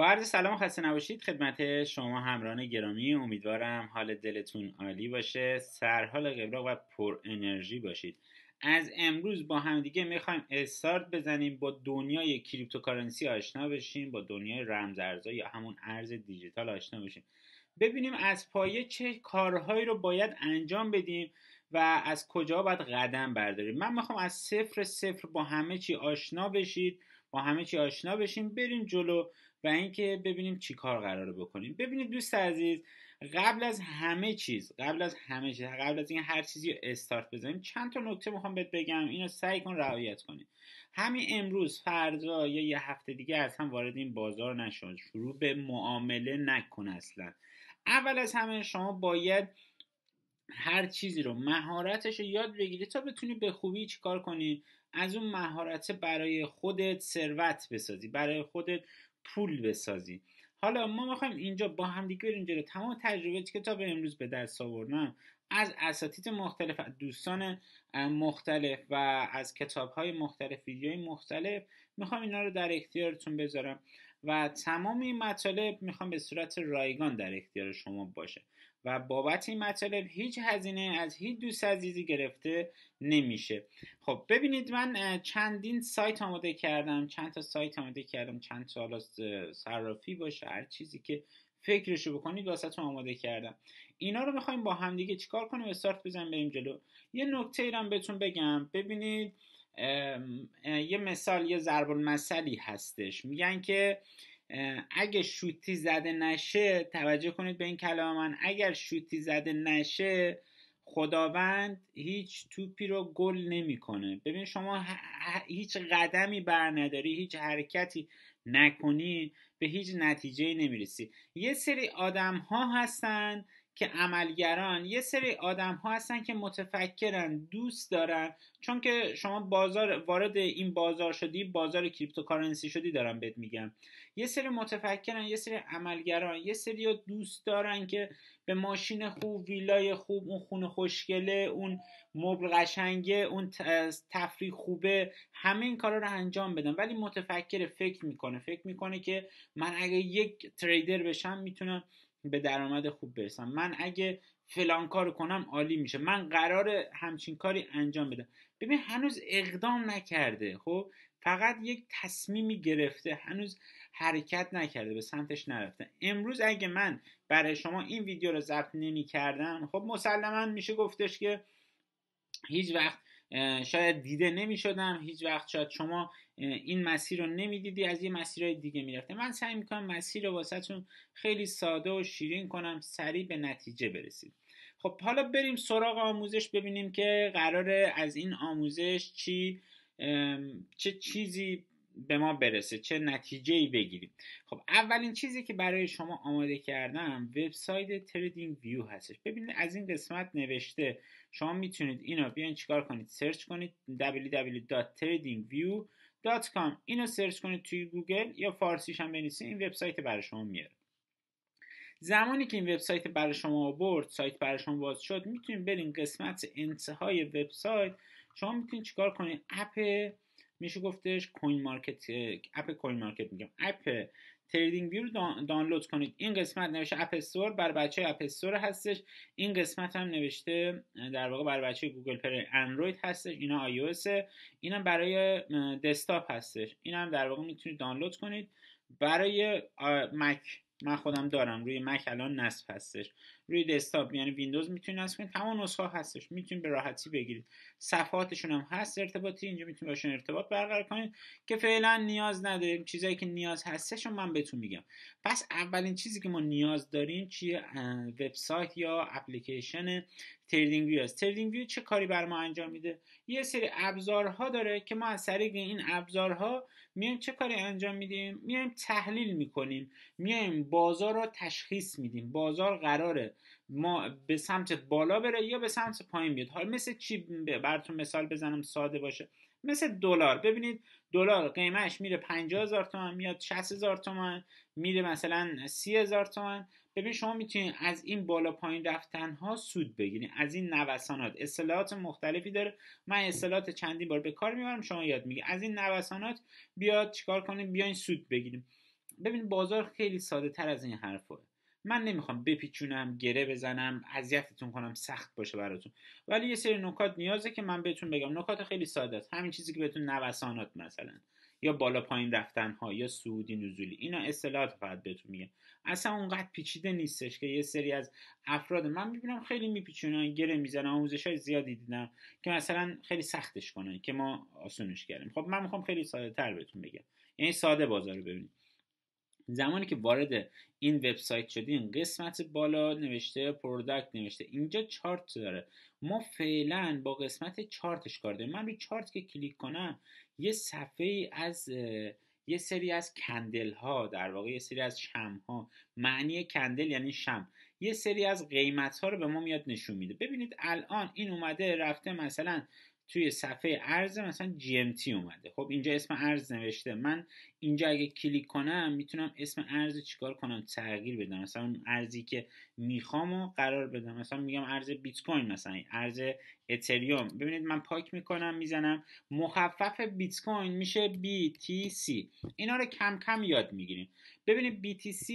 با عرض سلام و خسته نباشید خدمت شما همراهان گرامی. امیدوارم حال دلتون عالی باشه، سرحال قبراق و پر انرژی باشید. از امروز با همدیگه میخوایم استارت بزنیم، با دنیای کریپتوکارنسی آشنا بشیم، با دنیای رمزارزها یا همون ارز دیجیتال آشنا بشیم، ببینیم از پایه چه کارهایی رو باید انجام بدیم و از کجا باید قدم برداریم. من میخوام از صفر با همه چی آشنا بشید، با همه چی آشنا بشیم، بریم جلو و اینکه ببینیم چی کار قراره بکنیم. ببینید دوست عزیز، قبل از اینکه هر چیزی رو استارت بزنیم چند تا نکته میخوام بهت بگم، اینو سعی کن رعایت کنی. همین امروز، فردا یا یه هفته دیگه اصلا وارد این بازار نشو، شروع به معامله نکن اصلا. اول از همه شما باید هر چیزی رو مهارتش رو یاد بگیری تا بتونی به خوبی چیکار کنی، از اون مهارت برای خودت ثروت بسازی، برای خودت پول بسازی. حالا ما میخوایم اینجا با هم دیگه بریم جلو. تمام تجربیاتی که تا به امروز به دست آوردم از اساتید مختلف، از دوستان مختلف و از کتاب‌های مختلف، ویدیوهای مختلف، میخوام اینا رو در اختیارتون بذارم و تمام این مطالب میخوام به صورت رایگان در اختیار شما باشه و بابت این مطالب هیچ هزینه از هیچ دوست عزیزی گرفته نمیشه. خب ببینید، من چندین سایت آماده کردم، چند تا سایت آماده کردم، چند تا حالا صرافی باشه، هر چیزی که فکرشو بکنید واسهتون آماده کردم. اینا رو میخوایم با همدیگه چیکار کنیم؟ استارت بزنیم بریم جلو. یه نکته ای رو بهتون بگم. ببینید، یه مثال، یه ضرب المثلی هستش، میگن که اگه شوتی زده نشه، توجه کنید به این کلام من، اگر شوتی زده نشه خداوند هیچ توپی رو گل نمیکنه. ببین شما هیچ قدمی بر نداری، هیچ حرکتی نکنی، به هیچ نتیجه نمیرسی. یه سری آدم ها هستن که عملگران، یه سری آدم ها هستن که متفکرن، دوست دارن، چون که شما وارد این بازار شدی، بازار کریپتوکارنسی شدی، دارم بهت میگم. یه سری متفکرن، یه سری عملگران، یه سری دوست دارن که به ماشین خوب، ویلای خوب، اون خونه خوشگله، اون مبل قشنگه، اون تفریح خوبه، همه این کارا رو انجام بدن. ولی متفکر فکر میکنه که من اگه یک تریدر بشم میتونم به درآمد خوب برسم، من اگه فلان کارو کنم عالی میشه، من قراره همچین کاری انجام بدم. ببین هنوز اقدام نکرده، خب فقط یک تصمیمی گرفته، هنوز حرکت نکرده، به سمتش نرفته. امروز اگه من برای شما این ویدیو رو ضبط نمی کردم، خب مسلما میشه گفتش که هیچ وقت شاید دیده نمی شدم، هیچ وقت شاید شما این مسیر رو نمی دیدی، از یه مسیرهای دیگه می رفته. من سعی میکنم مسیر رو واسهتون خیلی ساده و شیرین کنم، سریع به نتیجه برسید. خب حالا بریم سراغ آموزش، ببینیم که قراره از این آموزش چه چیزی به ما برسه، چه نتیجه‌ای بگیریم. خب اولین چیزی که برای شما آماده کردم وبسایت تریدینگ ویو هستش. ببینید از این قسمت نوشته، شما میتونید اینو بیاین چیکار کنید، سرچ کنید www.tradingview.com، اینو سرچ کنید توی گوگل یا فارسیش هم بنویسید، این وبسایت برای شما میاره. زمانی که این وبسایت برای شما آورد، سایت برای شما باز شد، میتونید برین قسمت انتهای وبسایت، شما میتونید چیکار کنید، میشه گفتش اپ تریدینگ ویو رو دانلود کنید. این قسمت نوشته اپ استور، برای بچه اپ استور هستش. این قسمت هم نوشته در واقع برای بچه گوگل پلی اندروید هستش، اینا آی او اس، اینم برای دسکتاپ هستش. اینم در واقع میتونید دانلود کنید. برای مک، من خودم دارم روی مک الان نصب هستش، روی دسکتاپ یعنی ویندوز میتونید نصب کنید، تمام نسخه هستش، میتونید به راحتی بگیرید. صفحاتشون هم هست ارتباطی، اینجا میتونید باشون ارتباط برقرار کنید که فعلا نیاز نداریم. چیزایی که نیاز هستش رو من بهتون میگم. پس اولین چیزی که ما نیاز داریم چیه؟ وبسایت یا اپلیکیشن تریدینگ ویو است. تریدینگ ویو چه کاری بر ما انجام میده؟ یه سری ابزارها داره که ما از طریق این ابزارها میایم چه کاری انجام میدیم؟ میایم تحلیل میکنیم، میایم بازار رو تشخیص میدیم. بازار قراره ما به سمت بالا بره یا به سمت پایین بیاد. حالا مثل چی براتون مثال بزنم ساده باشه؟ مثل دلار. ببینید دلار قیمتش میره 50,000 تومان، میاد 60,000 تومان، میره مثلا 30,000 تومان. ببین شما میتونید از این بالا پایین رفتن ها سود بگیرید، از این نوسانات. اصطلاحات مختلفی داره، من اصطلاحات چندین بار به کار میبرم، شما یاد میگیرید. از این نوسانات بیاد چیکار کنیم؟ بیاین سود بگیریم. ببین بازار خیلی ساده تر از این حرفه. من نمیخوام بپیچونم، گره بزنم، اذیتتون کنم، سخت باشه براتون، ولی یه سری نکات نیازه که من بهتون بگم. نکات خیلی ساده است، همین چیزی که بهتون نوسانات مثلا، یا بالا پایین رفتن ها، یا صعودی نزولی، اینا اصطلاحات فقط بهتون میگم. اصلا اونقدر پیچیده نیستش که یه سری از افراد من میبینم خیلی میپیچونن، گره میزنن. آموزش‌های زیادی دیدم که مثلا خیلی سختش کنن که ما آسونش کردیم. خب من میخوام خیلی ساده تر بهتون بگم، یعنی ساده بازار رو ببینید. زمانی که وارد این وبسایت شدین، قسمت بالا نوشته پروداکت نوشته، اینجا چارت داره. ما فعلا با قسمت چارتش کار داریم. من روی چارت که کلیک کنم، یه صفحه از یه سری از کندل ها، در واقع یه سری از شم ها، معنی کندل یعنی شم، یه سری از قیمت ها رو به ما میاد نشون میده. ببینید الان این اومده رفته مثلا توی صفحه ارز مثلا GMT اومده. خب اینجا اسم ارز نوشته. من اینجا اگه کلیک کنم میتونم اسم ارز چیکار کنم؟ تغییر بدم. مثلا اون ارزی که میخوامو قرار بدم، مثلا میگم ارز بیت کوین، مثلا ارز اتریوم. ببینید من پاک میکنم، میزنم مخفف بیت کوین میشه BTC. اینا رو کم کم یاد میگیریم. ببینید BTC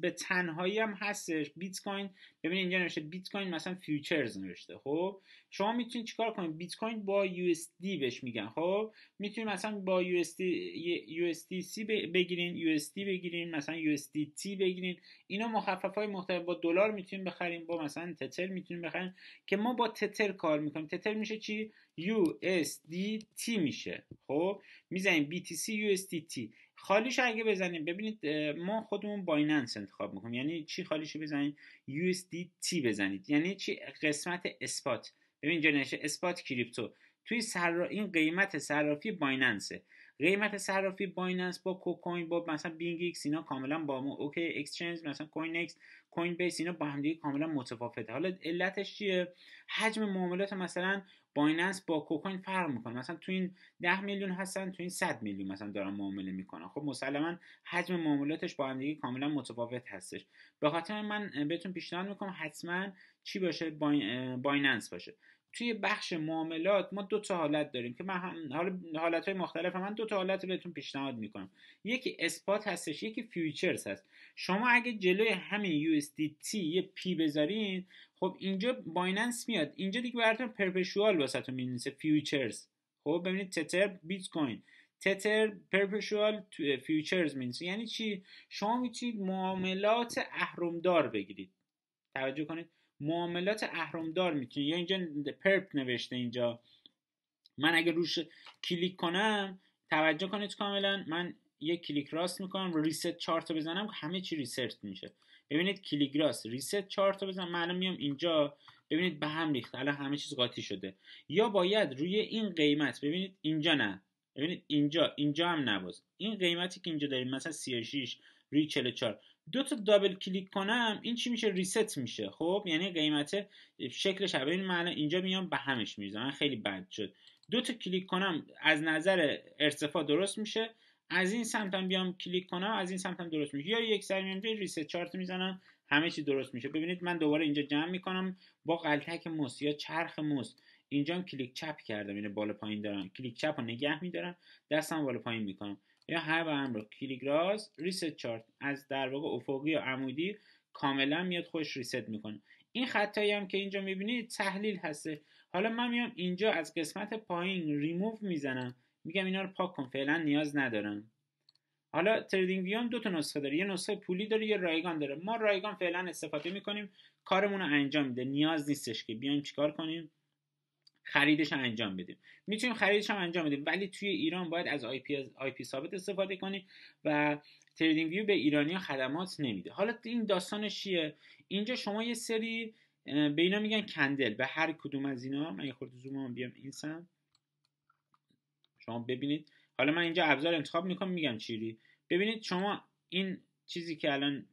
به تنهایی هم هستش. بیت کوین، ببینید اینجا نوشته بیت کوین مثلا فیوچرز نوشته. خب شما میتونید چیکار کنید؟ بیت کوین با USD بهش میگن. خب میتونید مثلا با USDC بگیرین، USD بگیرین، مثلا USDT بگیرین. اینا مخفف‌های مختلف. با دلار میتونیم بخریم، با مثلا تتر میتونیم بخریم، که ما با تتر کار میکنیم. تتر میشه چی؟ USDT میشه. خب میزنیم BTC USDT. خالیش اگه بزنیم، ببینید ما خودمون بایننس انتخاب میکنیم. یعنی چی خالیشو بزنید؟ USDT بزنید. یعنی چی؟ قسمت اسپات. ببین اینجا نشه اسپات کریپتو. توی این قیمت صرافی بایننسه. قیمت صرافی بایننس با کوکوین، با مثلا بینگ ایکس، اینا کاملا با اوکی اکسچنج، مثلا کوین ایکس، کوین بیس، اینا با هم دیگه کاملا متفاوته. حالا علتش چیه؟ حجم معاملات مثلا بایننس با کوکوین فرق میکنه. مثلا تو این 10 میلیون هستن، تو این 100 میلیون مثلا دارن معامله میکنن. خب مسلما حجم معاملاتش با هم دیگه کاملا متفاوت هستش. به خاطر من بهتون پیشنهاد میکنم حتما چی باشه؟ بایننس باشه. توی بخش معاملات ما دو تا حالت داریم که من حالتهای مختلف من دو تا حالت رو بهتون پیشنهاد میکنم. یکی اسپات هستش، یکی فیوچرز هست. شما اگه جلوی همین USDT یه پی بذارین، خب اینجا بایننس میاد، اینجا دیگه براتون پرپچوال واسهتون مینویسه فیوچرز. خب ببینید تتر بیت کوین، تتر پرپچوال فیوچرز مینویسه. یعنی چی؟ شما میتونید معاملات اهرمدار بگیرید. توجه کنید، معاملات اهرمدار میتونید. یا اینجا پرپ نوشته اینجا. من اگه روش کلیک کنم، توجه کنید کاملا، من یک کلیک راست میکنم رو ریست چارت بزنم، همه چی ریست میشه. ببینید کلیک راست ریست چارت بزنم، من الان میام اینجا، ببینید به هم ریخت، الان همه چیز قاطی شده. یا باید روی این قیمت، ببینید اینجا نه، ببینید اینجا هم نباز. این قیمتی که اینجا داریم مثلا 36 روی 44، دو تا دابل کلیک کنم این چی میشه؟ ریست میشه. خب یعنی قیمت شکلش ببین، من اینجا میام به همش میریزم، خیلی بد شد. دو تا کلیک کنم از نظر ارتفاع درست میشه، از این سمتم بیام کلیک کنم از این سمتم درست میشه. یا یک سری میام ریست چارت میزنم، همه چی درست میشه. ببینید من دوباره اینجا جمع میکنم با غلطک موس یا چرخ موس. اینجا هم کلیک چپ کردم، یعنی بالا پایین دارم، کلیک چپ رو نگه میدارم، دستم بالا پایین میکنم. یا هر بار رو کلیک راست ریست چارت، از در واقع افقی یا عمودی کاملا میاد خوش ریست میکنه. این خطایی هم که اینجا میبینید تحلیل هسته. حالا من میام اینجا از قسمت پایین ریموو میزنم، میگم اینا رو پاک کن، فعلا نیاز ندارم. حالا تریدینگ ویو هم دو تا نسخه داره، یه نسخه پولی داره، یه رایگان داره. ما رایگان فعلا استفاده میکنیم، کارمون رو انجام میده، نیاز نیستش که بیایم چیکار کنیم؟ خریدش هم انجام بدیم. میتونیم خریدش هم انجام بدیم، ولی توی ایران باید از آی پی ثابت استفاده کنیم و تریدینگ ویو به ایرانی‌ها خدمات نمیده. حالا این داستانش چیه؟ اینجا شما یه سری به اینا میگن کندل، به هر کدوم از اینا من یه خورده زومم بیام این سمت شما ببینید. حالا من اینجا ابزار انتخاب میکنم، میگم چیری. ببینید شما این چیزی که الان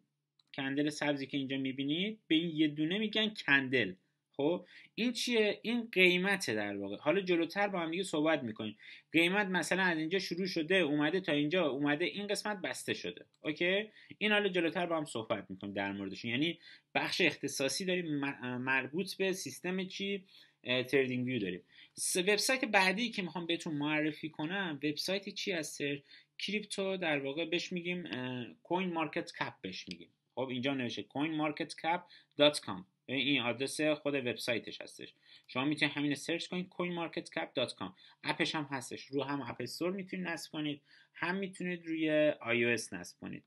کندل سبزی که اینجا میبینید، به این یه دونه میگن کندل. خب این چیه؟ این قیمته در واقع. حالا جلوتر با هم دیگه صحبت میکنیم. قیمت مثلا از اینجا شروع شده اومده تا اینجا اومده، این قسمت بسته شده. اوکی، این حالا جلوتر با هم صحبت میکنیم در موردش. یعنی بخش اختصاصی داریم مربوط به سیستم چی؟ تریدینگ ویو داریم. وبسایت بعدی که میخوام بهتون معرفی کنم وبسایت چی هست کریپتو در واقع بهش میگیم کوین مارکت کپ بهش میگیم. خب اینجا نوشته coinmarketcap.com، این آدرس خود وبسایتش هستش. شما میتونید همین سرچ کنید coinmarketcap.com. اپش هم هستش، رو هم اپ استور میتونید نصب کنید، هم میتونید روی آی او اس نصب کنید.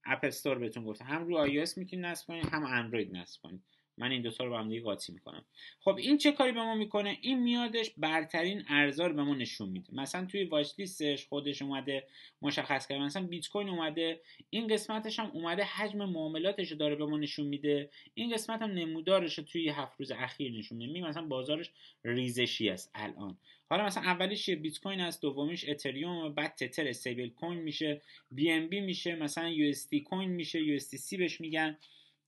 اپ استور بهتون گفتم هم روی آی او اس میتونید نصب کنید، هم اندروید نصب کنید. من این دوتا رو با هم دیگه قاطی میکنم. خب این چه کاری به ما میکنه؟ این میادش برترین ارزها رو به ما نشون میده. مثلا توی واچ لیستش خودش اومده مشخص کرده، مثلا بیت کوین اومده، این قسمتش هم اومده حجم معاملاتش رو داره به ما نشون میده، این قسمت هم نمودارش رو توی 7 روز اخیر نشون میده. مثلا بازارش ریزشی است الان. حالا مثلا اولیش بیت کوین است، دومیش اتریوم، بعد تتر استیبل کوین میشه، بی ام بی میشه، مثلا یو اس دی کوین میشه، یو اس دی سی بهش میگن.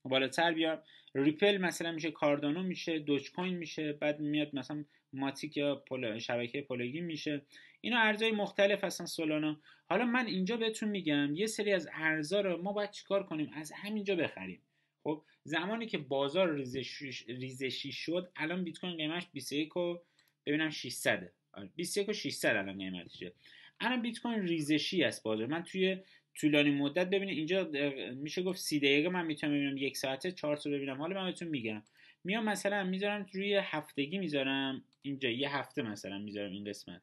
بالاتر بیار ریپل مثلا میشه، کاردانو میشه، دوج کوین میشه، بعد میاد مثلا ماتیک یا شبکه پولگین میشه. اینا ارزهای مختلف هستن سولانا. حالا من اینجا بهتون میگم یه سری از ارزها رو ما باید چیکار کنیم؟ از همینجا بخریم. خب زمانی که بازار ریزشی شد، الان بیت کوین قیمتش 21 و ببینم 600 21 و 600 الان قیمتشه. الان بیت کوین ریزشی است بازار. من توی طولانی مدت ببینید اینجا میشه گفت 30 دقیقه من میتونم ببینم، 1 ساعته چارت رو ببینم. حالا من بهتون میگم، میام مثلا میذارم روی هفتگی، میذارم اینجا یه هفته مثلا میذارم این قسمت،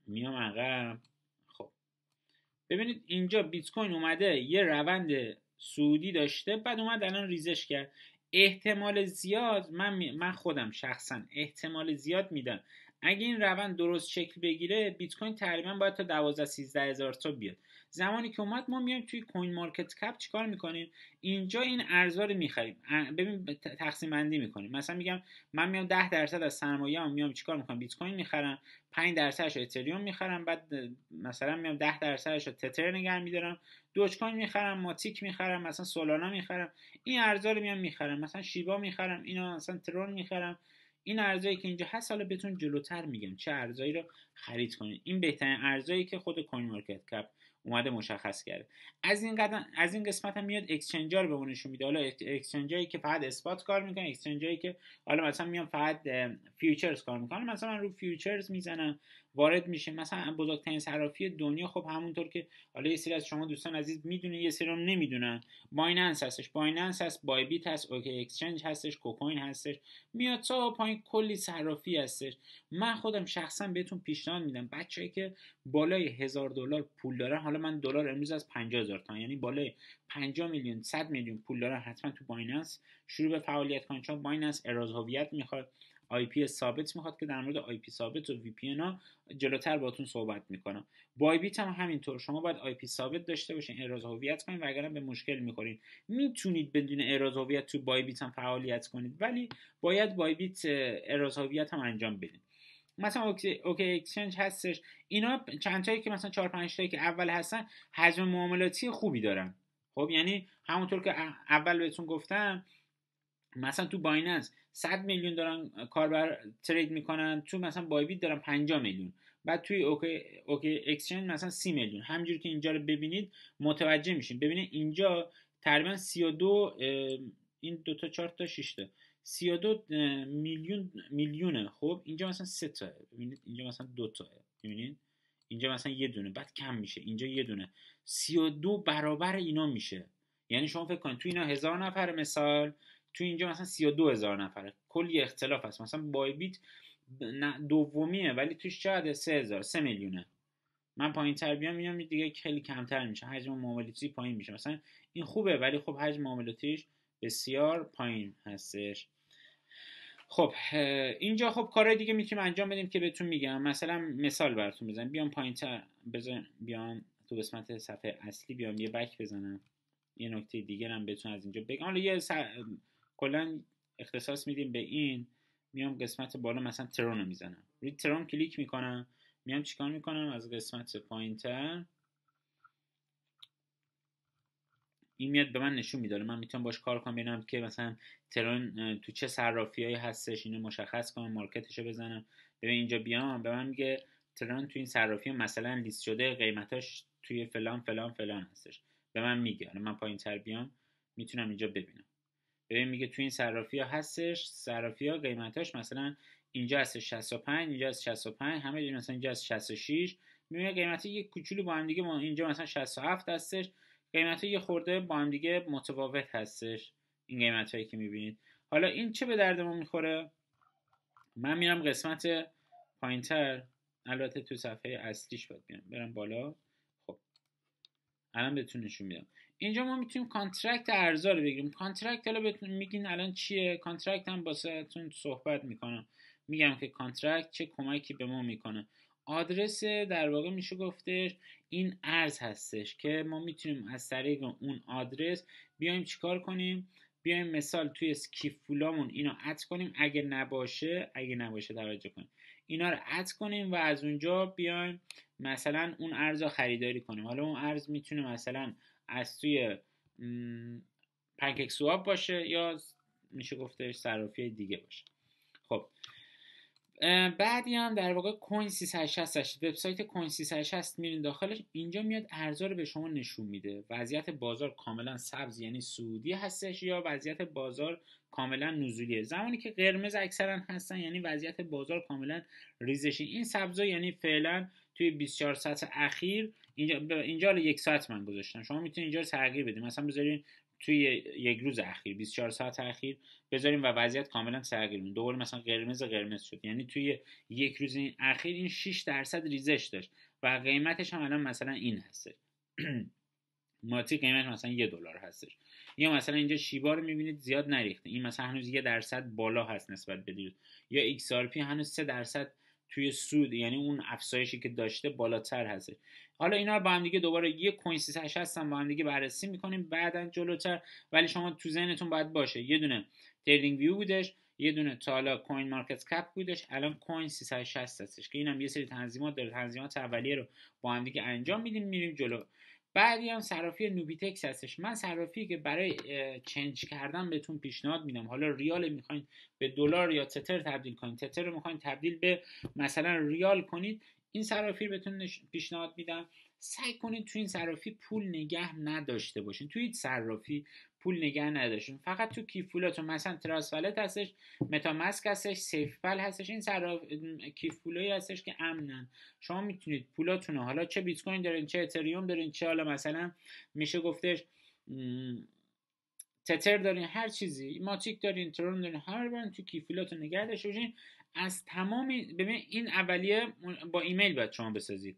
میام عقب. خب ببینید اینجا بیت کوین اومده یه روند صعودی داشته، بعد اومد الان ریزش کرد. احتمال زیاد من خودم شخصا احتمال زیاد میدم اگه این روند درست شکل بگیره، بیت کوین تقریبا باید تا 12 13 هزار تا بیاد. زمانی که اومد ما میایم توی کوین مارکت کپ چیکار میکنیم؟ اینجا این ارزها رو میخریم. ببین تقسیم بندی میکنیم. مثلا میگم من میام 10% از سرمایه‌ام میام چیکار میکنم؟ بیت کوین میخرم، 5%ش اتریوم میخرم، بعد مثلا میام 10%ش رو تتر نگه میدارم، دوج کوین میخرم، ماتیک میخرم، مثلا سولانا میخرم. این ارزها رو میام میخرم، مثلا شیبا میخرم، اینا مثلا ترون میخرم. این ارزایی که اینجا هست حالا بهتون جلوتر میگم چه ارزایی رو خرید کنید. این بهترین ارزایی که خود کوین مارکت کپ اومده مشخص کرده. از این قسمت هم میاد اکسچنج ها رو بهمون نشون میده. حالا اکسچنج هایی که فقط اسپات کار میکنن، اکسچنج هایی که حالا مثلا میان فقط فیوچرز کار میکنن. مثلا من رو فیوچرز میزنم، وارد میشه. مثلا بزرگترین صرافی دنیا، خب همونطور که حالا یه سری از شما دوستان عزیز میدونن، یه سری هم نمیدونن، بایننس هستش، بایننس هست، بای بیت هست، اوکی اکسچنج هستش، کوکوین هستش، میاد تا پایین کلی صرافی هستش. من خودم شخصا بهتون پیشنهاد میدم بچه‌ای که بالای $1000 پول دارن، حالا من دلار امروز از 50,000 تومان یعنی بالای 50 میلیون 100 میلیون پول دارن، حتما تو بایننس شروع به فعالیت کنید، چون بایننس اراز هویت میخواد، آی پی ثابت میخواد که در مورد آی پی ثابت و وی پی ان ها جلوتر باهاتون صحبت میکنم. بای بیت هم همینطور، شما باید آی پی ثابت داشته باشین، اراز هویت کنین، وگرنه به مشکل میخورین. میتونید بدون اراز هویت تو بای بیت هم فعالیت کنید، ولی باید بای بیت اراز هویت هم انجام بدین. مثلا اوکی اکسچنج هستش. اینا چند تایی که مثلا 4 5 تایی که اول هستن حجم معاملاتی خوبی دارن. خب یعنی همونطور که اول بهتون گفتم، مثلا تو بایننس 100 میلیون دارن کاربر ترید میکنن، تو مثلا بای بیت دارن 50 میلیون، بعد توی اوکی اکسچنج مثلا 30 میلیون. همینجوری که اینجا رو ببینید متوجه میشین. ببینید اینجا تقریبا 32 این دو تا 4 تا 6 تا 32 میلیونه. خب اینجا مثلا 3 تا، ببینید اینجا مثلا 2 تا، ببینید اینجا مثلا یه دونه، بعد کم میشه اینجا یه دونه. 32 برابر اینا میشه. یعنی شما فکر کنید تو اینا 1000 نفر مثال، تو اینجا مثلا 32,000 نفره. کلی اختلاف هست. مثلا بای بیت دومیه ولی توش چقدر؟ 3000 3 میلیونه. من پایین تر بیام میام دیگه خیلی کمتر میشه، حجم معاملاتی پایین میشه. مثلا این خوبه ولی خب حجم معاملاتیش بسیار پایین هستش. خب اینجا خب کارهای دیگه میتونیم انجام بدیم که بهتون میگم. مثلا مثال براتون بزنم، بیام پایینتر بیام تو قسمت صفحه اصلی، بیام یه بک بزنم، یه نکته دیگه هم بهتون از اینجا بگم. حالا یه کلا اختصاص میدیم به این. میام قسمت بالا مثلا ترون رو میزنم، روی ترون کلیک میکنم، میام چیکار میکنم؟ از قسمت پایینتر این میاد به من نشون میده. من میتونم باش کار کنم، ببینم که مثلا ترون تو چه صرافیایی هستش، اینو مشخص کنم، مارکتشو بزنم. ببین اینجا بیام به من میگه ترون تو این صرافی مثلا لیست شده، قیمتاش توی فلان فلان فلان هستش، به من میگه. من پایینتر بیام میتونم اینجا ببینم. ببین میگه تو این صرافی‌ها هستش، صرافی‌ها قیمتاش مثلا اینجا هست 65، اینجا هست 65، همه مثلا اینجا هست 66، میبینید قیمت یک کوچولو با هم دیگه اینجا مثلا 67 هستش، قیمت یه خورده با هم دیگه متفاوت هستش این قیمت هایی که میبینید. حالا این چه به درد ما میخوره؟ من میرم قسمت پایینتر، البته تو صفحه اصلیش باید برم بالا. خب الان بهتون نشون میدم. اینجا ما میتونیم کانترکت ارزا رو بگیریم. کانترکت حالا بهتون میگین الان چیه؟ کانترکت هم واسهتون صحبت میکنم، میگم که کانترکت چه کمکی به ما میکنه. آدرس در واقع میشه گفتش این ارز هستش که ما میتونیم از طریق اون آدرس بیایم چیکار کنیم، بیایم مثال توی کیف پولامون اینو اد کنیم، اگه نباشه توجه کنیم اینا رو اد کنیم و از اونجا بیایم مثلا اون ارز رو خریداری کنیم. حالا اون ارز میتونه مثلا از توی پنکیک سواب باشه یا میشه گفتش صرافی دیگه باشه. خب بعدی هم در واقع کوین 360 وبسایت کوین 360 میرین داخلش، اینجا میاد ارزا رو به شما نشون میده. وضعیت بازار کاملا سبز یعنی صعودی هستش یا وضعیت بازار کاملا نزولیه. زمانی که قرمز اکثرا هستن یعنی وضعیت بازار کاملا ریزشی. این سبزا یعنی فعلا توی 24 ساعت اخیر اینجا 1 ساعت من گذاشتم، شما میتونید اینجا رو تغییر بدید، مثلا بذارین توی یک روز اخیر 24 ساعت اخیر بذاریم و وضعیت کاملا تغییر می‌کنه. دوباره مثلا قرمز شد یعنی توی یک روز این اخیر این 6% ریزش داشت و قیمتش هم الان مثلا این هست. ماتی قیمت مثلا $1 هستش. یا مثلا اینجا شیبا رو می‌بینید زیاد نریخته، این مثلا هنوز 1% بالا هست نسبت به دیروز. یا XRP هنوز 3% توی سود یعنی اون افزایشی که داشته بالاتر هستش. حالا اینا رو با هم دیگه دوباره یک کوین 360 با هم دیگه بررسی می‌کنیم بعداً جلوتر، ولی شما تو ذهنتون باید باشه یه دونه تریدینگ ویو بودش، یه دونه تا حالا کوین مارکت کپ بودش، الان کوین 360 هستش که اینم یه سری تنظیمات داره. تنظیمات اولیه رو با هم دیگه انجام میدیم میریم جلو. بعدی هم صرافی نوبیتکس هستش. من صرافی که برای چنج کردن بهتون پیشنهاد میدم. حالا ریال میخواین به دلار یا تتر تبدیل کنید، تتر رو میخواین تبدیل به مثلا ریال کنید، این صرافی رو بهتون پیشنهاد میدم. سعی کنید تو این صرافی پول نگه نداشته باشین، توی صرافی پول نگه نداشتین، فقط تو کیف پولاتون مثلا تراس والت هستش، متا ماسک هستش، سیف پال هستش، این کیف پولایی هستش که امنن. شما میتونید پولاتون حالا چه بیت کوین دارین، چه اتریوم دارین، چه حالا مثلا میشه گفتش تتر دارین، هر چیزی ماتیک دارین، ترون دارین، هر برن تو کیف پولاتون نگه داشته باشین. از تمام ببین این اولیه با ایمیل باید شما بسازید.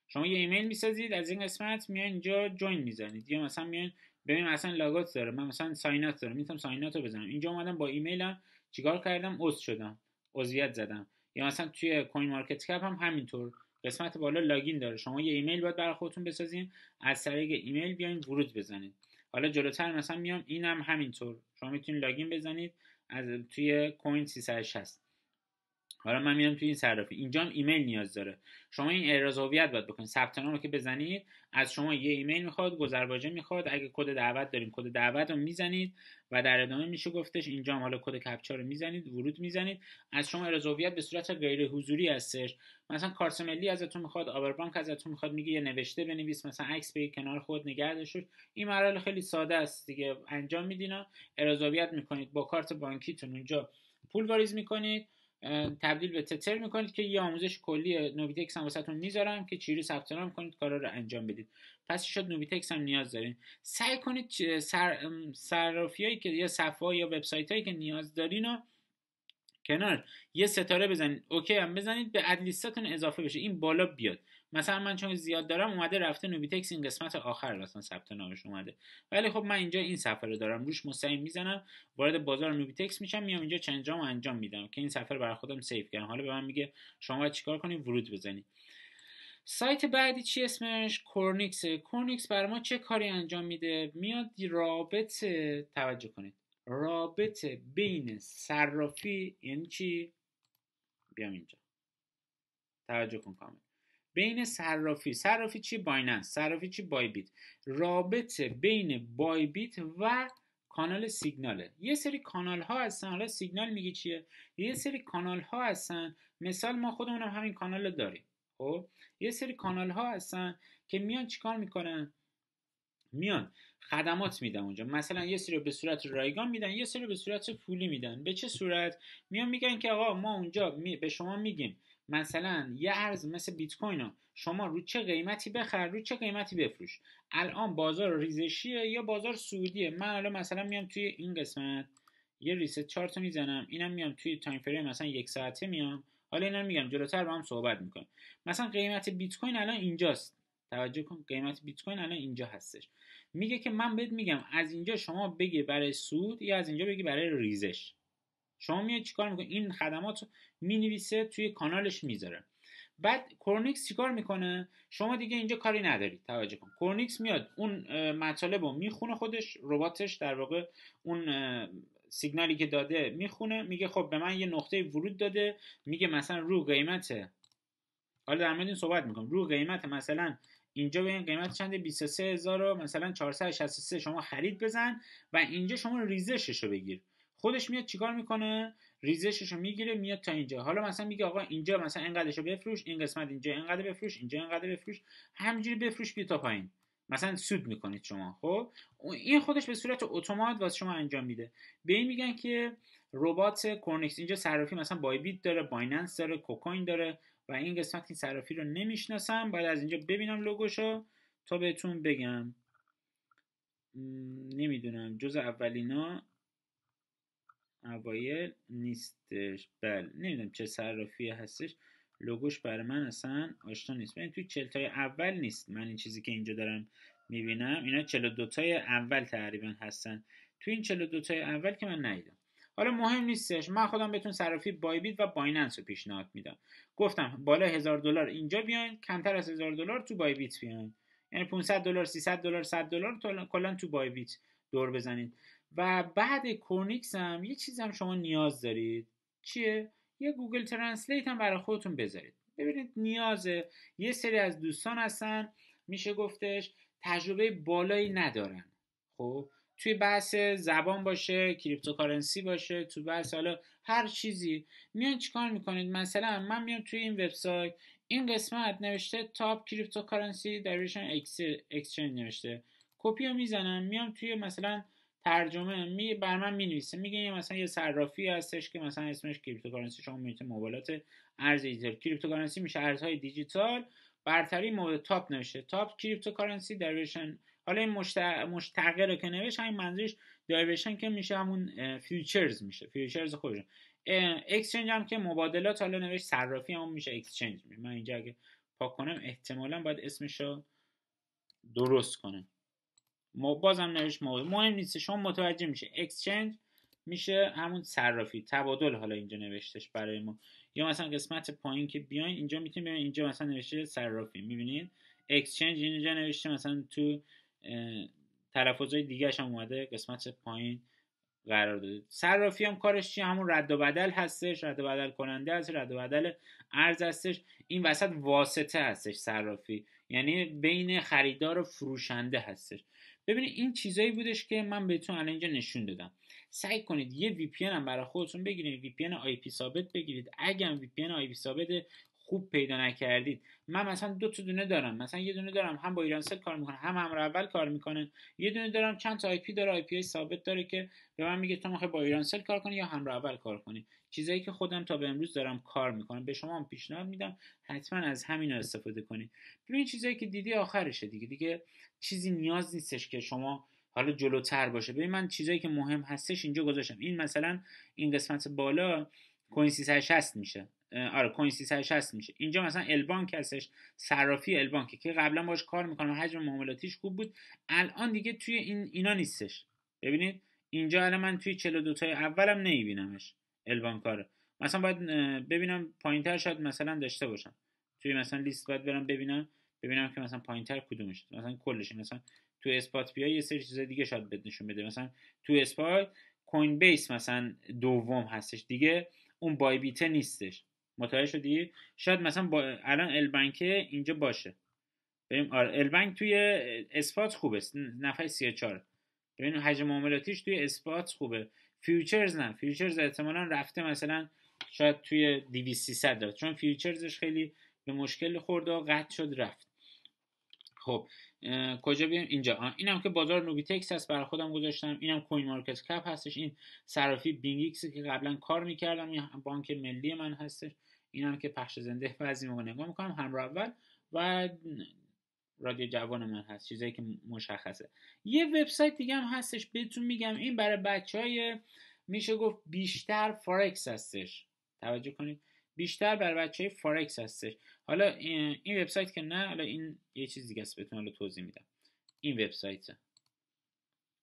شما یه ایمیل میسازید، از این قسمت میاین اینجا جوین میزنید، یا مثلا میاین ببین مثلا لاگات داره، من مثلا ساینات دارم میتونم ساینات رو بزنم. اینجا اومدم با ایمیلم چیکار کردم، عضو شدم، عضویت زدم. یا مثلا توی کوین مارکت کپ هم همینطور قسمت بالا لاگین داره، شما یه ایمیل باید برای خودتون بسازین، از طریق ایمیل بیاین ورود بزنید. حالا جلوتر مثلا میام اینم همینطور شما میتونید لاگین بزنید از توی کوین 360. حالا من میرم توی این صرافی، اینجا هم ایمیل نیاز داره، شما این احراز هویت باید بکنید. ثبت نام رو که بزنید از شما یه ایمیل میخواد، گذرواژه میخواد، اگه کد دعوت داریم کد دعوت رو میزنید و در ادامه میشه گفتش اینجا هم حالا کد کپچا رو میزنید، ورود میزنید. از شما احراز هویت به صورت غیر حضوری هستش، مثلا کارت ملی ازتون میخواد، آبربانک ازتون میخواد، میگه یه نوشته بنویس، مثلا عکس بگیر کنار خود نگه داشت. این مراحل خیلی ساده است دیگه، انجام میدین، احراز هویت میکنید، با کارت بانکیتون اونجا پول واریز میکنید، تبدیل به تتر میکنید که یه آموزش کلی نوبیتکس هم واسهتون میذارم که چجوری ثبت نام کنید کارا رو انجام بدید. پس شد نوبیتکس هم نیاز دارین. سعی کنید صرافیایی که یا صفحه یا وبسایتایی که نیاز دارین کنار یه ستاره بزنید، اوکی هم بزنید، به اد لیستاتون اضافه بشه، این بالا بیاد. مثلا من چون زیاد دارم اومده رفته نوبیتکس این قسمت آخر مثلا ثبت نامش اومده، ولی خب من اینجا این صفحه رو دارم روش مستقیم میزنم، وارد بازار نوبیتکس میشم، میام اینجا چنجامو انجام میدم که این صفحه رو برای خودم سیو کردم. حالا به من میگه شما باید چیکار کنید، ورود بزنید. سایت بعدی چی اسمش؟ کورنیکس. کورنیکس برای ما چه کاری انجام میده؟ میاد رابطه، توجه کنید، رابطه بین صرافی یعنی چی؟ بیام اینجا توجه کن کامل. بین صرافی چی؟ بایننس. صرافی چی؟ بای بیت. رابطه بین بای بیت و کانال سیگناله. یه سری کانال ها هستن، حالا سیگنال میگی چیه؟ یه سری کانال ها هستن، مثال ما خودمونم همین کانال رو داریم. خب یه سری کانال ها هستن که میان چیکار میکنن؟ میان خدمات میدن اونجا، مثلا یه سری به صورت رایگان میدن، یه سری به صورت پولی میدن. به چه صورت؟ میان میگن که آقا ما اونجا به شما میگیم مثلا یه ارز مثل بیت کوین رو شما رو چه قیمتی بخر رو چه قیمتی بفروش. الان بازار ریزشیه یا بازار صعودیه؟ من الان مثلا میام توی این قسمت یه ریست چارت میزنم، اینم میام توی تایم فریم مثلا 1 ساعته میام، حالا اینا میگم جلوتر با هم صحبت میکنیم. مثلا قیمت بیت کوین الان اینجاست، توجه کن قیمت بیت کوین الان اینجا هستش. میگه که من بهت میگم از اینجا شما بگی برای سود یا از اینجا بگی برای ریزش. شما میاد چیکار میکنه؟ این خدمات رو مینویسه توی کانالش میذاره. بعد کورنیکس چیکار میکنه؟ شما دیگه اینجا کاری ندارید، توجه کن. کورنیکس میاد اون مطالب رو میخونه، خودش رباتش در واقع اون سیگنالی که داده میخونه، میگه خب به من یه نقطه ورود داده، میگه مثلا رو قیمت، حالا در مورد این صحبت میکنم، رو قیمت مثلا اینجا به این قیمت چنده 23000 و مثلا 463 شما خرید بزن و اینجا شما ریزشش رو بگیر. خودش میاد چیکار میکنه؟ ریزشش رو میگیره میاد تا اینجا. حالا مثلا میگه آقا اینجا مثلا اینقدرشو بفروش، این قسمت اینجا اینقدر بفروش، اینجا اینقدر بفروش، همینجوری بفروش بیا تا پایین، مثلا سود میکنید شما. خب این خودش به صورت اتومات واسه شما انجام میده. به این میگن که ربات کورنیکس. اینجا صرافی مثلا بای بیت داره، بایننس داره، کوکوین داره و این قسمت این صرافی رو نمیشناسم، باید از اینجا ببینم لوگوشو تا بهتون بگم. نمیدونم جز اولینا اوایل نیستش. بله نمیدونم چه صرافی هستش، لوگوش برای من اصلا آشنا نیست. ببین توی 40 تای اول نیست. من این چیزی که اینجا دارم میبینم اینا 42 تای اول تقریبا هستن. توی این 42 تای اول که من ندیدم. حالا مهم نیستش، من خودم بهتون صرافی بای بیت و بایننس رو پیشنهاد میدم. گفتم بالا $1000 اینجا بیاین، کمتر از $1000 تو بای بیت بیاین. یعنی $500 $300 $100 کلا تو بای بیت دور بزنید. و بعد کورنیکس هم یه چیز هم شما نیاز دارید. چیه؟ یه گوگل ترنسلیت هم برای خودتون بذارید. ببینید نیازه. یه سری از دوستان هستن میشه گفتش تجربه بالایی ندارن. خب توی بحث زبان باشه، کریپتوکارنسی باشه، تو بحث حالا هر چیزی میان چیکار میکنید؟ مثلا من میام توی این وبسایت، این قسمت نوشته تاپ کریپتوکارنسی دایرکشن اکسچنج نوشته، کپی رو میزنم میام توی مثلا ترجمه بر من مینویسه، میگه مثلا یه صرافی هستش که مثلا اسمش کریپتوکارنسی، شما میتونید موبایلات ارز دیجیتال، کریپتوکارنسی میشه ارزهای دیجیتال، برتری مورد تاپ نوشته، تاپ کریپتوکارنسی دایرکشن. حالا این مشتقه رو که نوشت همین منظورش دایرکشن که میشه همون فیوچرز، میشه فیوچرز خودشون. اکسچنج هم که مبادلات، حالا نوشت صرافی هم میشه اکسچنج. من اینجا اگه پاک کنم احتمالاً باید اسمش رو درست کنم. بازم نوشت مهم نیست، شما متوجه میشه اکسچنج میشه همون صرافی، تبادل حالا اینجا نوشتش برای ما. یا مثلا قسمت پایین که بیاین اینجا میتونید ببینید اینجا مثلا نوشته صرافی، میبینید اکسچنج اینجا نوشته، مثلا تو تلفظهای دیگه هم اومده قسمت پایین قرار داده. صرافی هم کارش چیه؟ همون رد و بدل هستش، رد و بدل کننده هست، رد و بدل ارز هستش. این وسط واسطه هستش صرافی، یعنی بین خریدار و فروشنده هستش. ببینید این چیزایی بودش که من بهتون الان اینجا نشون دادم. سعی کنید یه وی پی ان هم برای خودتون بگیرید، وی پی ان آی پی ثابت بگیرید. اگه وی پی ان آی پی ثابت خوب پیدا نکردید، من مثلا 2 تا دونه دارم، مثلا یه دونه دارم هم با ایرانسل کار میکنه هم اول کار میکنه، یه دونه دارم چند تا آی پی داره، آی پی ثابت داره که به من میگه تو میخوای با ایرانسل کار کنی یا همراه اول کار کنی. چیزایی که خودم تا به امروز دارم کار میکنم، به شما هم پیشنهاد میدم حتما از همین استفاده کنید. ببین چیزایی که دیدی آخرشه دیگه چیزی نیاز نیستش که شما حالا جلوتر باشه. ببین من چیزایی که مهم هستش اینجا گذاشتم. این مثلا این قسمت بالا کوین 360 میشه. آره کوین 360 میشه. اینجا مثلا البانک هستش، صرافی البانک که قبلا باش کار میکنم، حجم معاملاتیش خوب بود. الان دیگه توی اینا نیستش. ببینید اینجا الان من توی 42 تای اولم نمیبینمش البانکاره. مثلا باید ببینم پایینتر شاید مثلا داشته باشم. توی مثلا لیست باید برم ببینم که مثلا پایینتر کدومش، مثلا کلش. مثلا تو اسپات بیا یه سری چیز دیگه شاید بهت نشون بده. مثلا تو اسپات کوین بیس مثلا دوم هستش دیگه، اون بای بیت نیستش. متوجه شدی؟ شاید مثلا الان البانک اینجا باشه. ببین آره البانک توی اسپات خوبه، نفع 34. ببین حجم معاملاتیش توی اسپات خوبه. فیوچرز نه، فیوچرز احتمالاً رفته مثلا شاید توی 200 300 داد، چون فیوچرزش خیلی به مشکل خورده و قطع شد رفت. خب کجا بیام؟ اینجا. اینم که بازار نوبیتکس هست برای خودم گذاشتم. اینم کوین مارکت کپ هستش. این صرافی بینگ ایکس که قبلا کار میکردم، این بانک ملی من هستش. اینم که پخش زنده بعضی موقع نگاه میکنم، همراه اول و رادیو جوان من هست، چیزایی که مشخصه. یه وبسایت دیگه هم هستش بهتون میگم، این برای بچهای میشه گفت بیشتر فارکس هستش. توجه کنید، بیشتر برای بچهای فارکس هستش. حالا این وبسایت که نه، حالا این یه چیز دیگه است بهتون حالا توضیح میدم. این وبسایت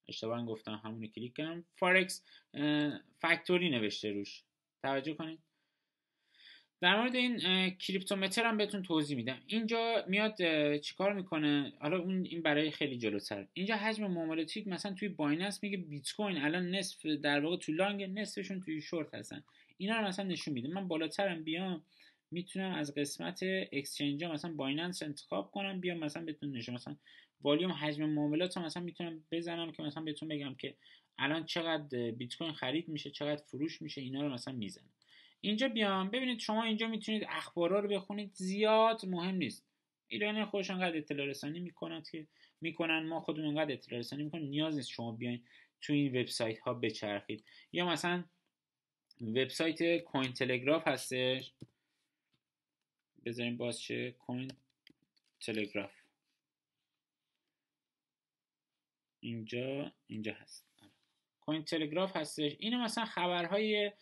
اشتباه گفتم، همونو کلیک کنم، فارکس فکتوری نوشته روش. توجه کنید. در مورد این کریپتومتر هم بهتون توضیح میدم. اینجا میاد چیکار میکنه، حالا این برای خیلی جلوتر. اینجا حجم معاملاتی مثلا توی بایننس میگه بیت کوین الان نصف در واقع تو لانگ، نصفشون توی شورت هستن. اینا رو مثلا نشون میده. من بالاترم بیام میتونم از قسمت اکسچنج ها مثلا بایننس انتخاب کنم، بیام مثلا بهتون نشون، مثلا والیوم حجم معاملات مثلا میتونم بزنم که مثلا بهتون بگم که الان چقدر بیت کوین خرید میشه، چقدر فروش میشه، اینا رو مثلا میزنم. اینجا بیام ببینید، شما اینجا میتونید اخبارا رو بخونید، زیاد مهم نیست. ایرانی خودش انقدر اطلاع رسانی میکنن ما خودمون انقدر اطلاع رسانی میکنیم، نیاز نیست شما بیاین تو این وبسایت ها بچرخید. یا مثلا وبسایت کوین تلگراف هستش، بذاریم باز شه، کوین تلگراف اینجا هست، کوین تلگراف هستش. اینو مثلا خبرهای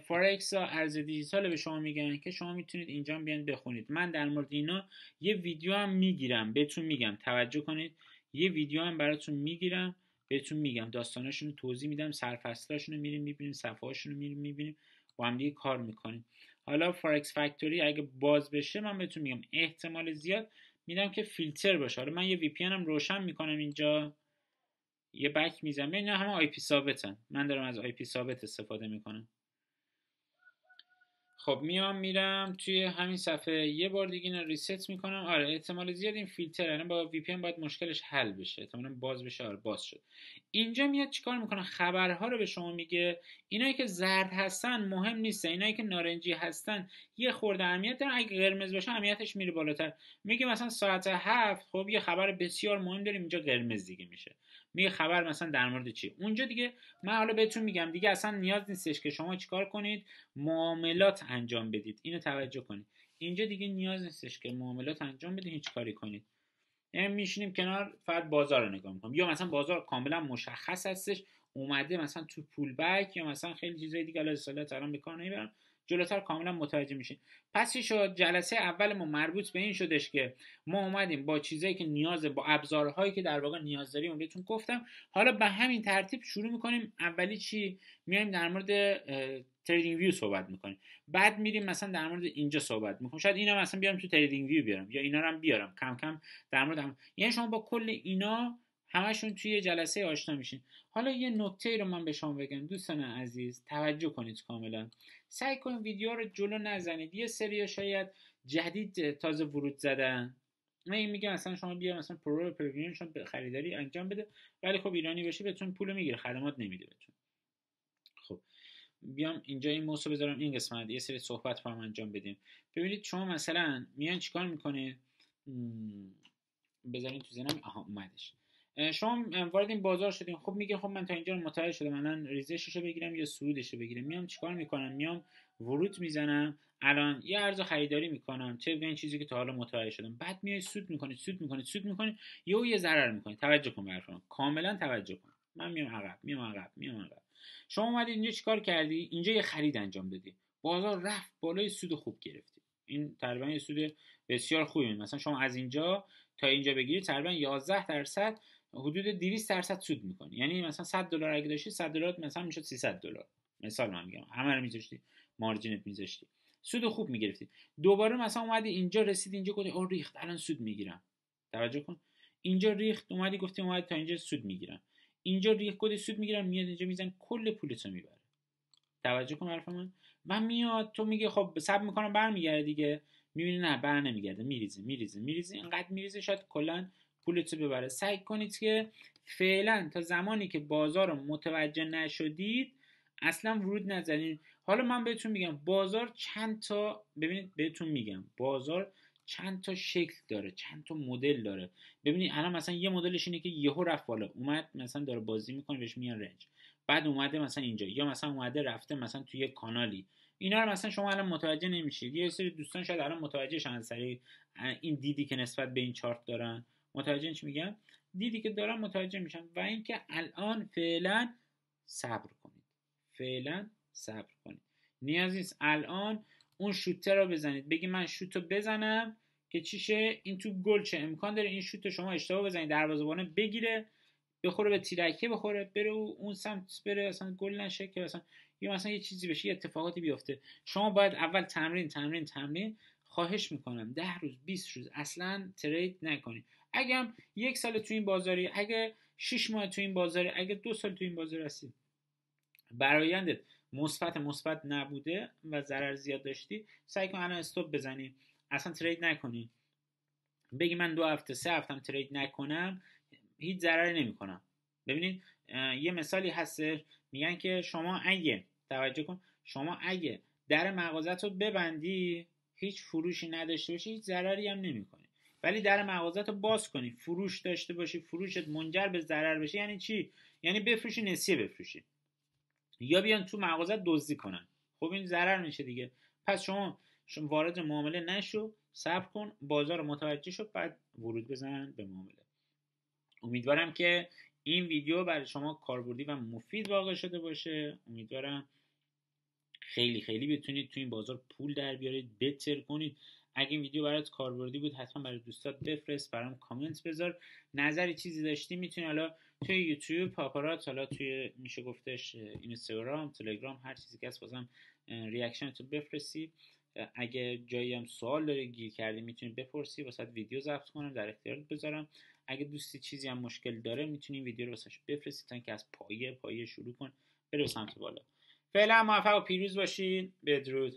فارکس و ارز دیجیتال به شما میگن که شما میتونید اینجا بیان بخونید. من در مورد اینا یه ویدیو هم میگیرم بهتون میگم، توجه کنید، یه ویدیو هم براتون میگیرم بهتون میگم، داستاناشونو توضیح میدم، سرفصلاشونو میریم میبینیم، صفحه‌هاشونو میریم میبینیم، با هم دیگه کار میکنیم. حالا فارکس فکتوری اگه باز بشه من بهتون میگم احتمال زیاد میدم که فیلتر باشه. حالا من یه وی پی ان هم روشن میکنم، اینجا یه بک میزنم، اینا همه آی پی ثابتن، من دارم از آی پی ثابت استفاده میکنم. خب میرم توی همین صفحه یه بار دیگه اینو ریست میکنم. آره احتمال زیاد این فیلتر، یعنی با وی پی ان باید مشکلش حل بشه، احتمالاً باز بشه. آره باز شد. اینجا میاد چیکار میکنه، خبرها رو به شما میگه. اینایی که زرد هستن مهم نیست، اینایی که نارنجی هستن یه خورده اهمیت دارن، اگه قرمز باشه اهمیتش میره بالاتر. میگه مثلا ساعت 7 خب یه خبر بسیار مهم داریم، اینجا قرمز دیگه میشه. میگه خبر مثلا در مورد چی، اونجا دیگه من حالا بهتون میگم دیگه اصلا نیاز نیستش که شما چیکار کنید، معاملات انجام بدید. اینو توجه کنید، اینجا دیگه نیاز نیستش که معاملات انجام بدید، هیچ کاری کنید. یعنی میشینیم کنار فقط بازار رو نگاه میکنیم، یا مثلا بازار کاملا مشخص هستش اومده مثلا تو پول بک، یا مثلا خیلی چیزای دیگه الان اصطلاحات الان به کار نمیبرم، جلوتر کاملا متوجه میشین. پس چی شد، جلسه اول ما مربوط به این شدش که ما اومدیم با چیزایی که نیازه، با ابزارهایی که در واقع نیاز داریم بهتون گفتم. حالا به همین ترتیب شروع میکنیم. اولی چی میایم در مورد تریدینگ ویو صحبت میکنیم، بعد میریم مثلا در مورد اینجا صحبت میکنیم، شاید اینا مثلا بیارم تو تریدینگ ویو بیارم، یا اینا رو هم بیارم کم کم در مورد یعنی شما با کل اینا همشون توی جلسه آشنا میشین. حالا یه نکته رو من به شما بگم دوستان عزیز، توجه کنید کاملا، سعی کنید ویدیو رو جلو نزنید. یه سری شاید جدید تازه ورود زدن، من این میگم مثلا شما بیا مثلا پرو پریمیومشون خریداری انجام بده، ولی خب ایرانی باشه بهتون پول میگیره، خدمات نمیده بهتون. خب بیام اینجا این موضوع بذارم این قسمت، یه سری صحبت با هم انجام بدیم. ببینید شما مثلا میان چیکار میکنید، بذارین تو ذهنم، اومدش. شما وارد این بازار شدین، خب میگه خب من تا اینجا متوجه شدم، من ریزششو بگیرم یا سودشو بگیرم. میام چیکار میکنم، میام ورود میزنم، الان یه ارز خریداری میکنم طبق این چیزی که تا حالا متوجه شدم، بعد میای سود میکنید یه ضرر میکنید. توجه کن برام، کاملا توجه کن. من میام عقب. شما اومدید اینجا چیکار کردی، اینجا یه خرید انجام دادی، بازار رفت بالای، سود خوب گرفتی. این تقریبا یه سود بسیار خوبی. مثلا شما از اینجا تا اینجا بگیری تقریبا 11%، حدود 200% سود میکنی. یعنی مثلا $100 اگه داشتی، $100 مثلا میشد $300. مثال من میگم، همه رو میذاشتی مارجینت میذاشتی، سود خوب میگرفتی. دوباره مثلا اومدی اینجا رسید، اینجا گفتی اوه ریخت الان سود میگیرم. توجه کن، اینجا ریخت، اومدی گفتی اومد تا اینجا سود میگیرم، اینجا ریخت گفتی سود میگیرم، میاد اینجا میزنه کل پولتو میبره. توجه کن حرف من میاد تو میگه خب صبر میکنم برمیگرده دیگه، میبینی نه بر نمیگرده، میریزه اینقدر میریزه شاید کلا پولتو ببره. سعی کنید که فعلا تا زمانی که بازار رو متوجه نشدید اصلا ورود نزنید. حالا من بهتون میگم بازار چند تا، ببینید بهتون میگم بازار چند تا شکل داره، چند تا مدل داره. ببینید الان مثلا یه مدلش اینه که یهو رفت بالا، اومد مثلا داره بازی میکنه بهش میان رنج، بعد اومده مثلا اینجا، یا مثلا اومده رفته مثلا توی کانالی اینا رو مثلا شما الان متوجه نمیشید. یه سری دوستان شاید الان متوجه شن از طریق این دیدی که نسبت به این چارت دارن. متوجه چی میگم؟ دیدی که دارن متوجه میشن. و اینکه الان فعلا صبر کنید. فعلا صبر کنید. نیاز نیست الان اون شوته رو بزنید بگی من شوتو بزنم که چیشه این تو گل چه. امکان داره این شوت شما اشتباه بزنید دروازه‌بان بگیره، بخوره به تیرکه، بخوره بره اون سمت بره اصلا گل نشه، که اصلا یا مثلا یه چیزی بشه، یه اتفاقاتی بیفته. شما باید اول تمرین خواهش میکنم 10 روز 20 روز اصلا ترید نکنید. اگه هم 1 سال تو این بازاری، اگه 6 ماه تو این بازاری، اگه 2 سال تو این بازار هستی، برآیندت مثبت نبوده و ضرر زیاد داشتی، سعی کن الان استاپ بزنی، اصلا ترید نکنی. بگی من 2 هفته 3 هفتم ترید نکنم، هیچ ضرری نمیکنم. ببینید یه مثالی هست، میگن که شما اگه توجه کن، شما اگه در مغازت رو ببندی، هیچ فروشی نداشته باشی، هیچ ضرری هم نمیکنی. ولی در مغازت رو باز کنی، فروش داشته باشی، فروشت منجر به ضرر بشه، یعنی چی؟ یعنی بفروشی نسیه بفروشی، یا بیان تو مغازه دزدی کنن. خب این ضرر میشه دیگه. پس شما وارد معامله نشو، صبر کن، بازار متوجه شو، بعد ورود بزن به معامله. امیدوارم که این ویدیو برای شما کاربردی و مفید واقع شده باشه. امیدوارم خیلی خیلی بتونید تو این بازار پول در بیارید، بتر کنید. اگه این ویدیو برات کاربردی بود حتما برای دوستات بفرست، برام کامنت بذار، نظری چیزی داشتی میتونی حالا توی یوتیوب پاپارات، حالا توی میشه گفتش اینستاگرام، تلگرام، هر چیزی که هست بازم ریاکشن تو بفرستی. اگه جایی هم سوال داری گیر کردی میتونی بپرسی، واسه ویدیو ضبط کنم در اختیارت بذارم. اگه دوستی چیزی هم مشکل داره میتونی ویدیو رو واسش بفرستی تا اینکه از پایه شروع کن بره به سمت بالا. فعلا موفق و پیروز باشید. بدرود.